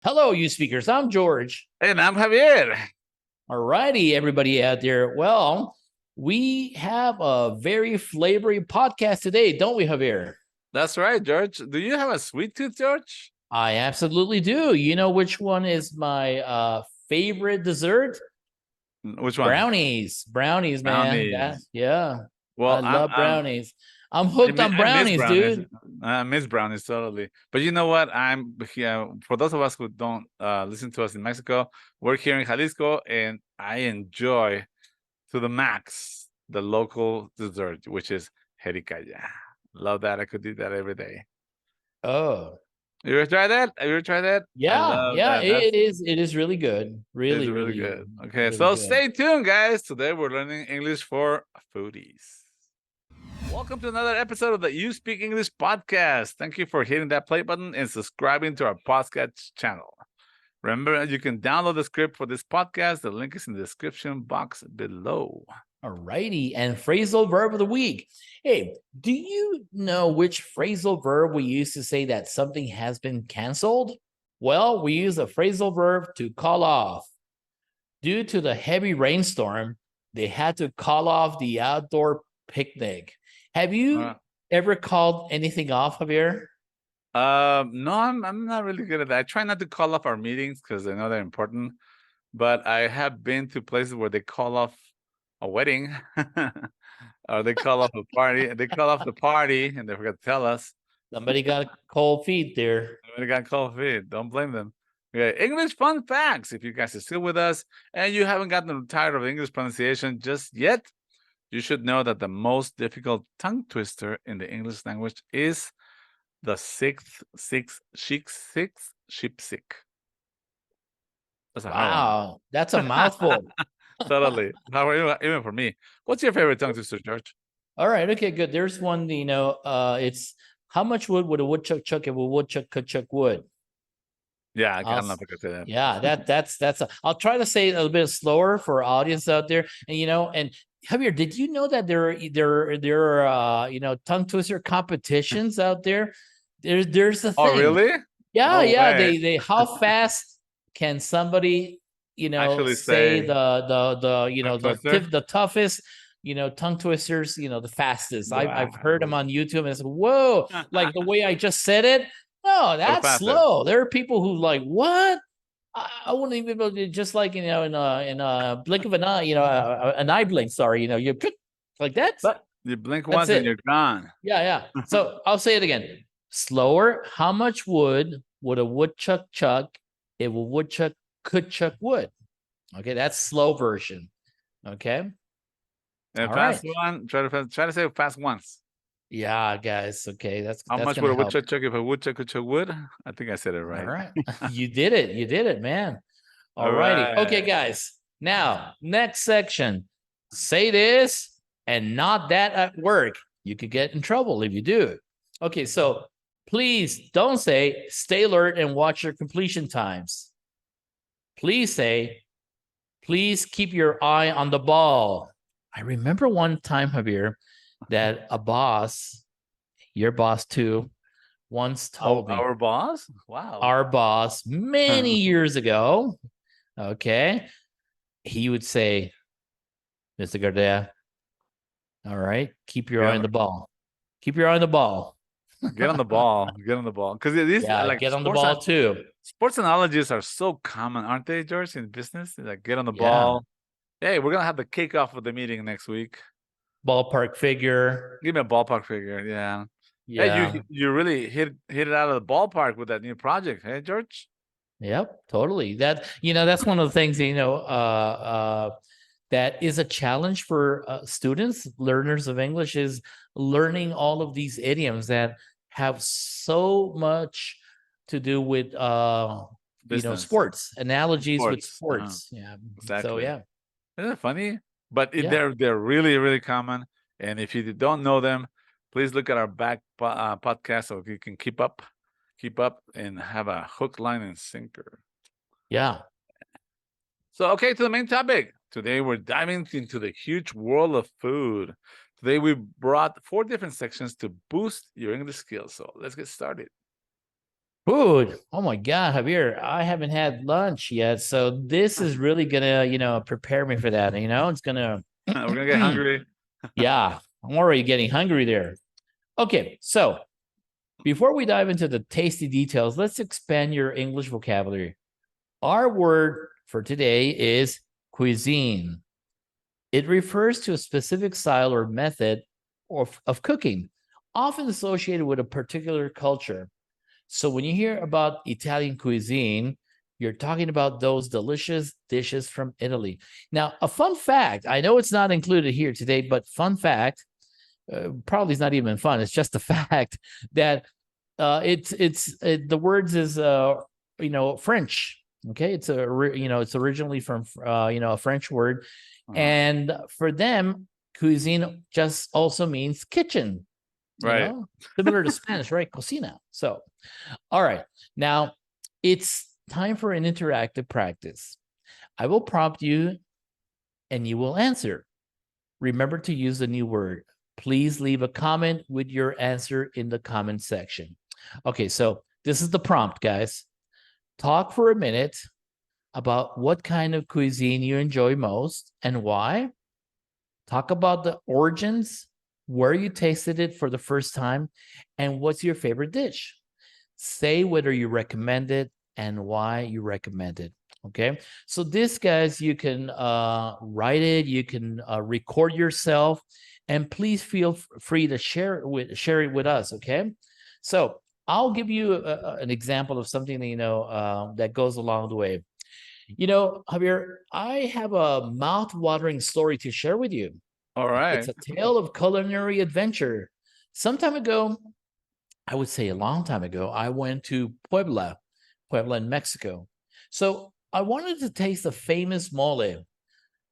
Hello, you speakers. I'm George. And I'm Javier. All righty, everybody out there. Well, we have a very flavory podcast today, don't we, Javier? That's right, George. Do you have a sweet tooth, George? I absolutely do. You know which one is my favorite dessert? Which one? Brownies, man. Brownies. Yeah. Well, I love brownies. I'm hooked on I miss brownies, brownies. dude. I miss brownies totally. But you know what? I'm here for those of us who don't listen to us in Mexico. We're here in Jalisco, and I enjoy to the max the local dessert, which is jericaya. Love that. I could do that every day. Oh, You ever try that? Have you ever tried that? I yeah. love Yeah, that. That's it is really good. it's Really, really really, good. Okay, really so good. stay tuned, guys. Today we're learning English for foodies. Welcome to another episode of the You Speak English Podcast. Thank you for hitting that play button and subscribing to our podcast channel. Remember, you can download the script for this podcast. The link is in the description box below. All righty. And phrasal verb of the week. Hey, do you know which phrasal verb we use to say that something has been canceled? Well, we use a phrasal verb to call off. Due to the heavy rainstorm, they had to call off the outdoor picnic. Have you ever called anything off, Javier? No, I'm not really good at that. I try not to call off our meetings because I know they're important. But I have been to places where they call off a wedding, or they call off a party. They call off the party, and they forgot to tell us. Somebody got cold feet there. Somebody got cold feet. Don't blame them. Okay, English fun facts. If you guys are still with us and you haven't gotten tired of English pronunciation just yet, you should know that the most difficult tongue twister in the English language is the sixth sheepsick. That's a hard one. Wow, that's a mouthful. Totally. Even for me. What's your favorite tongue twister, George? All right, okay, good. There's one, it's how much wood would a woodchuck chuck if a woodchuck could chuck wood? Yeah, I don't know if I could say that. Yeah, that's I'll try to say it a little bit slower for our audience out there. And Javier, did you know that there are tongue twister competitions out there? There's a thing. Oh, really? Yeah, No yeah. way. They how fast can somebody Actually say say the toughest tongue twisters the fastest. I've heard them Wow. on YouTube and it's whoa, like the way I just said it. No, that's faster. slow. There are people who like what I wouldn't even be able to just like in a blink of an eye, an eye blink. Sorry, you like that. But you blink once and you're gone. Yeah. So I'll say it again. Slower. How much wood would a woodchuck chuck if a woodchuck could chuck wood? Okay, that's slow version. Okay. And All fast right. one. Try to say it fast once. Yeah, guys. Okay, that's How much would a woodchuck chuck if a woodchuck could chuck wood? I think I said it right. All right. You did it, man. All righty. Right. Okay, guys. Now, next section. Say this and not that at work. You could get in trouble if you do it. Okay, so please don't say stay alert and watch your completion times. Please say, please keep your eye on the ball. I remember one time, Javier, that a boss, your boss too, once told me. Our boss? Wow. Our boss, many years ago, okay, he would say, Mr. Gardea, all right, keep your eye on the ball. Keep your eye on the ball. Get on the ball. Get on the ball. Because these like get on the ball too. Sports analogies are so common, aren't they, George, in business? Like get on the ball. Hey, we're gonna have the kickoff of the meeting next week. Ballpark figure. Give me a ballpark figure. Yeah. Yeah. Hey, you really hit it out of the ballpark with that new project, hey, George? Yep, totally. That's one of the things, that is a challenge for students, learners of English, is learning all of these idioms that have so much to do with sports, analogies with sports. Yeah. Exactly. So yeah. Isn't it funny? But they're really, really common. And if you don't know them, please look at our back podcast so you can keep up and have a hook, line, and sinker. Yeah. So, okay, to the main topic. Today, we're diving into the huge world of food. Today, we brought 4 different sections to boost your English skills. So let's get started. Food. Oh my God, Javier, I haven't had lunch yet. So this is really gonna, prepare me for that. It's gonna, We're gonna get hungry. yeah, I'm already getting hungry there. Okay, so before we dive into the tasty details, let's expand your English vocabulary. Our word for today is cuisine. It refers to a specific style or method of cooking, often associated with a particular culture. So when you hear about Italian cuisine, you're talking about those delicious dishes from Italy. Now, a fun fact, I know it's not included here today, but fun fact, probably is not even fun. It's just a fact that the words is French. Okay, it's it's originally from a French word, and for them, cuisine just also means kitchen. Right. Similar to Spanish, right? Cocina. So, all right, now it's time for an interactive practice. I will prompt you, and you will answer. Remember to use the new word. Please leave a comment with your answer in the comment section. Okay, so this is the prompt, guys. Talk for a minute about what kind of cuisine you enjoy most and why. Talk about the origins, where you tasted it for the first time, and what's your favorite dish. Say whether you recommend it and why you recommend it. Okay, so this, guys, you can write it, you can record yourself, and please feel free to share it with us. Okay, so I'll give you an example of something that that goes along the way. Javier, I have a mouth-watering story to share with you. All right. It's a tale of culinary adventure. Some time ago, I would say a long time ago, I went to Puebla in Mexico. So I wanted to taste the famous mole.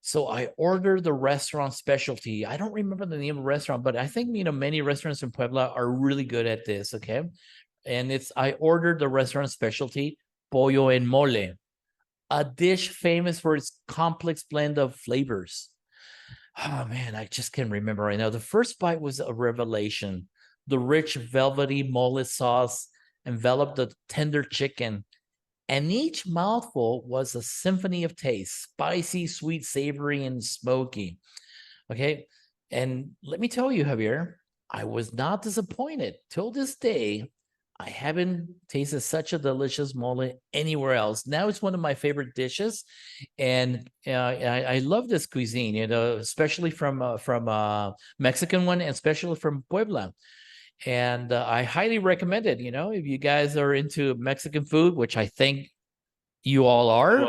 So I ordered the restaurant specialty. I don't remember the name of the restaurant, but I think many restaurants in Puebla are really good at this. Okay, and I ordered the restaurant specialty pollo en mole, a dish famous for its complex blend of flavors. Oh man, I just can't remember right now. The first bite was a revelation. The rich, velvety mole sauce enveloped the tender chicken, and each mouthful was a symphony of taste: spicy, sweet, savory, and smoky. Okay. And let me tell you, Javier, I was not disappointed. Till this day, I haven't tasted such a delicious mole anywhere else. Now it's one of my favorite dishes, and I love this cuisine. Especially from Mexican one, and especially from Puebla. And I highly recommend it. If you guys are into Mexican food, which I think you all are.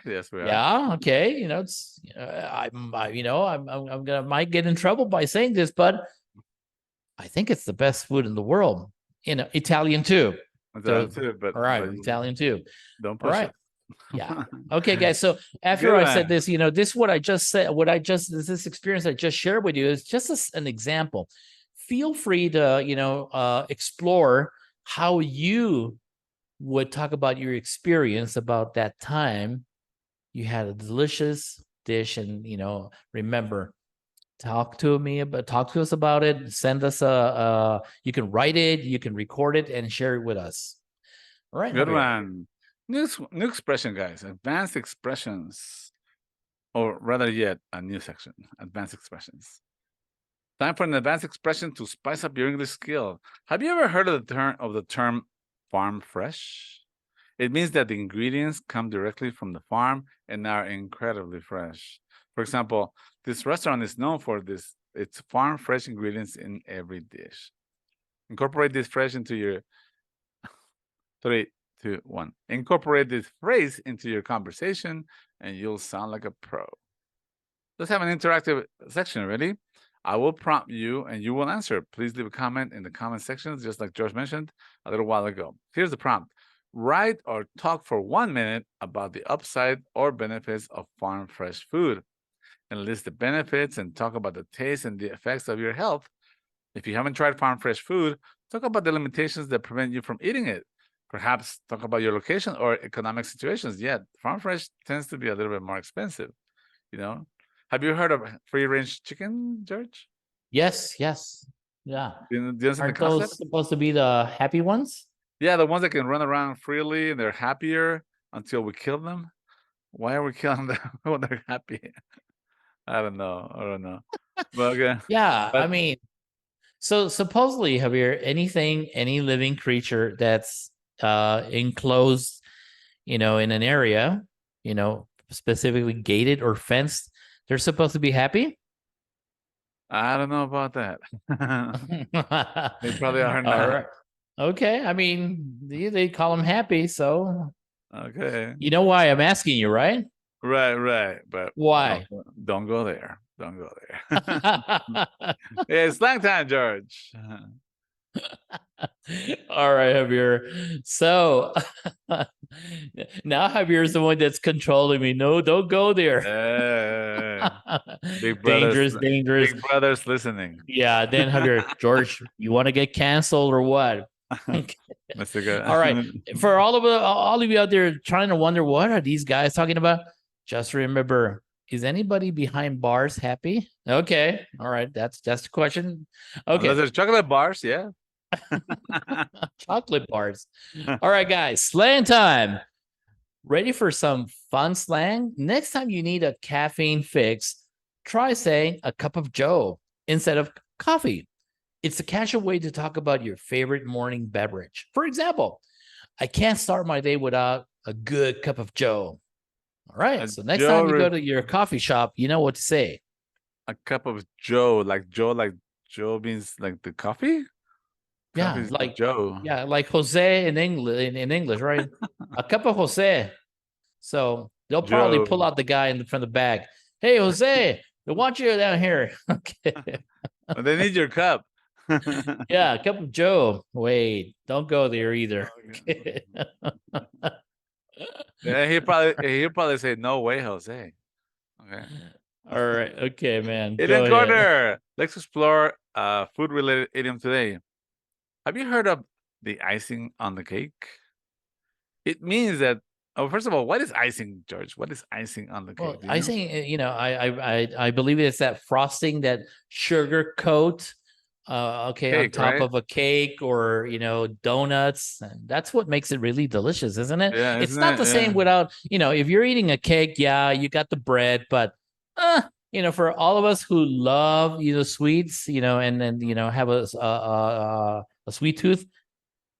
Yes, we are. Yeah. Okay. It's I'm gonna might get in trouble by saying this, but I think it's the best food in the world. Italian too. Italian too, but all right, Italian too. Don't push all right. it. Yeah. Okay, guys. So after Good I said one. this, this what I just said, this experience I just shared with you is just an example. Feel free to explore how you would talk about your experience about that time you had a delicious dish, and remember, talk to us about it. Send us you can write it, you can record it, and share it with us. All right, Good Javier. one. New expression, guys. Advanced expressions, or rather yet, a new section. Advanced expressions. Time for an advanced expression to spice up your English skill. Have you ever heard of the term farm fresh? It means that the ingredients come directly from the farm and are incredibly fresh. For example, this restaurant is known for its farm fresh ingredients in every dish. Incorporate this phrase into your 3, 2, 1. Incorporate this phrase into your conversation and you'll sound like a pro. Let's have an interactive section. Ready? I will prompt you and you will answer. Please leave a comment in the comment sections, just like George mentioned a little while ago. Here's the prompt. Write or talk for 1 minute about the upside or benefits of farm fresh food, and list the benefits and talk about the taste and the effects of your health. If you haven't tried farm fresh food, talk about the limitations that prevent you from eating it. Perhaps talk about your location or economic situations. Yet, farm fresh tends to be a little bit more expensive. Have you heard of free-range chicken, George? Yes. Yeah. Do you understand the Aren't concept? those supposed to be the happy ones? Yeah, the ones that can run around freely and they're happier until we kill them. Why are we killing them when they're happy? I don't know. But okay. Yeah, I But mean, so supposedly, Javier, any living creature that's enclosed, in an area, specifically gated or fenced, they're supposed to be happy. I don't know about that. They probably are All not. right. Okay. I mean, they call them happy, so Okay. you know why I'm asking you, right? Right. But Why? don't go there. Don't go there. It's slang time, George. All right, Javier. So now Javier's the one that's controlling me. No, don't go there. Big brothers, Dangerous, dangerous. big brothers listening. Yeah, then Javier, George, you want to get canceled or what? Mr. Good. All right. For all of you out there trying to wonder what are these guys talking about, just remember, is anybody behind bars happy? Okay. All right. That's the question. Unless Okay. there's chocolate bars, yeah. Chocolate bars. All right, guys. Slang time. Ready for some fun slang? Next time you need a caffeine fix, try saying a cup of Joe instead of coffee. It's a casual way to talk about your favorite morning beverage. For example, I can't start my day without a good cup of Joe. All right. So next time you go to your coffee shop, you know what to say. A cup of Joe, like Joe means like the coffee? Yeah, Coffee's like Joe. Yeah, like Jose in English, right? A cup of Jose. So they'll probably Joe. pull out the guy from the bag. Hey, Jose, they want you down here. Okay. They need your cup. Yeah, a cup of Joe. Wait, don't go there either. Okay. Yeah, he'll probably say no way, Jose. Okay. All right. Okay, man. Idiom Go ahead. Corner. Let's explore a food-related idiom today. Have you heard of the icing on the cake? It means that. Oh, first of all, what is icing, George? What is icing on the cake? Well, Do you know? icing, I believe it's that frosting, that sugar coat, on Cake, top right? of a cake or donuts, and that's what makes it really delicious, isn't it? Yeah, It's isn't not it? the same Yeah. without, if you're eating a cake, yeah, you got the bread, but for all of us who love sweets, and then have a sweet tooth,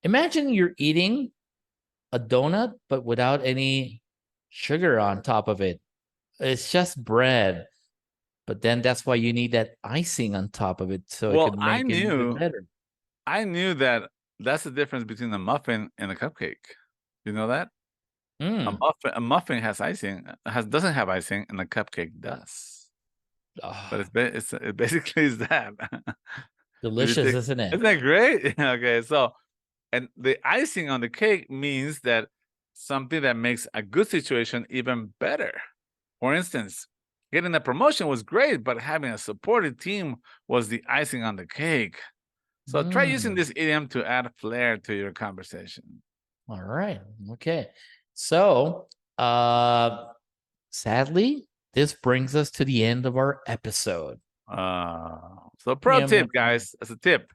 imagine you're eating a donut but without any sugar on top of it. It's just bread. But then that's why you need that icing on top of it so it Well, could make it even better. I knew that that's the difference between a muffin and a cupcake. You know that? Mm. A muffin has icing, doesn't have icing, and a cupcake does. But it basically is that. Delicious, isn't it? Isn't that great? Okay, so and the icing on the cake means that something that makes a good situation even better. For instance, getting a promotion was great, but having a supportive team was the icing on the cake. So try using this idiom to add flair to your conversation. All right. Okay. So, sadly, this brings us to the end of our episode. So pro tip, guys, as a tip,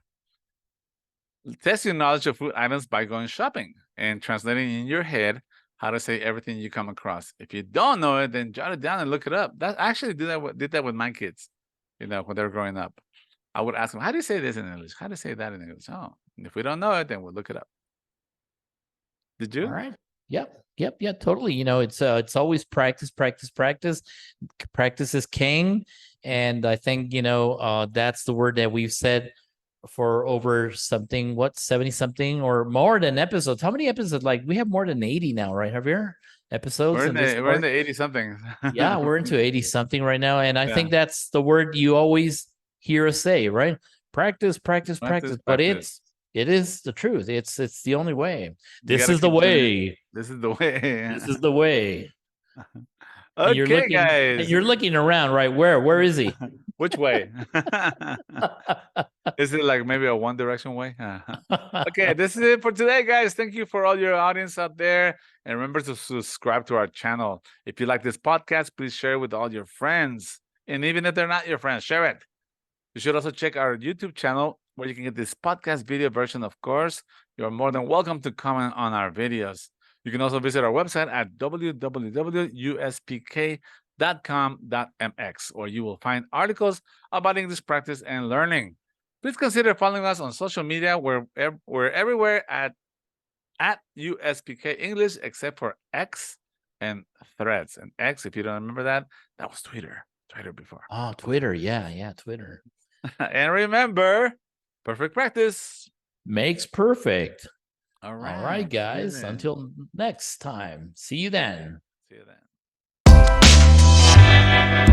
test your knowledge of food items by going shopping and translating in your head how to say everything you come across. If you don't know it, then jot it down and look it up. I actually did that with my kids, when they were growing up. I would ask them, how do you say this in English? How do you say that in English? Oh, and if we don't know it, then we'll look it up. Did you? All right. Yep. Yeah, totally. It's always practice. Practice is king. And I think, that's the word that we've said for over 70 something or more than episodes. How many episodes? Like we have more than 80 now, right, Javier? Episodes. We're in the 80 something. Yeah, we're into 80 something right now. And I think that's the word you always hear us say, right? Practice. But it is the truth. It's the only way. This is the way. This is the way. This is the way. Okay, guys. And you're looking around, right? Where is he? Which way? Is it like maybe a One Direction way? Okay, this is it for today, guys. Thank you for all your audience out there. And remember to subscribe to our channel. If you like this podcast, please share it with all your friends. And even if they're not your friends, share it. You should also check our YouTube channel, where you can get this podcast video version, of course. You're more than welcome to comment on our videos. You can also visit our website at www.uspk.com.mx, where you will find articles about English practice and learning. Please consider following us on social media. We're everywhere at USPK English, except for X and Threads. And X, if you don't remember that was Twitter before. Oh, Twitter. Yeah, Twitter. And remember, perfect practice makes perfect. All All right. right, guys. Until next time. See you then. See you then.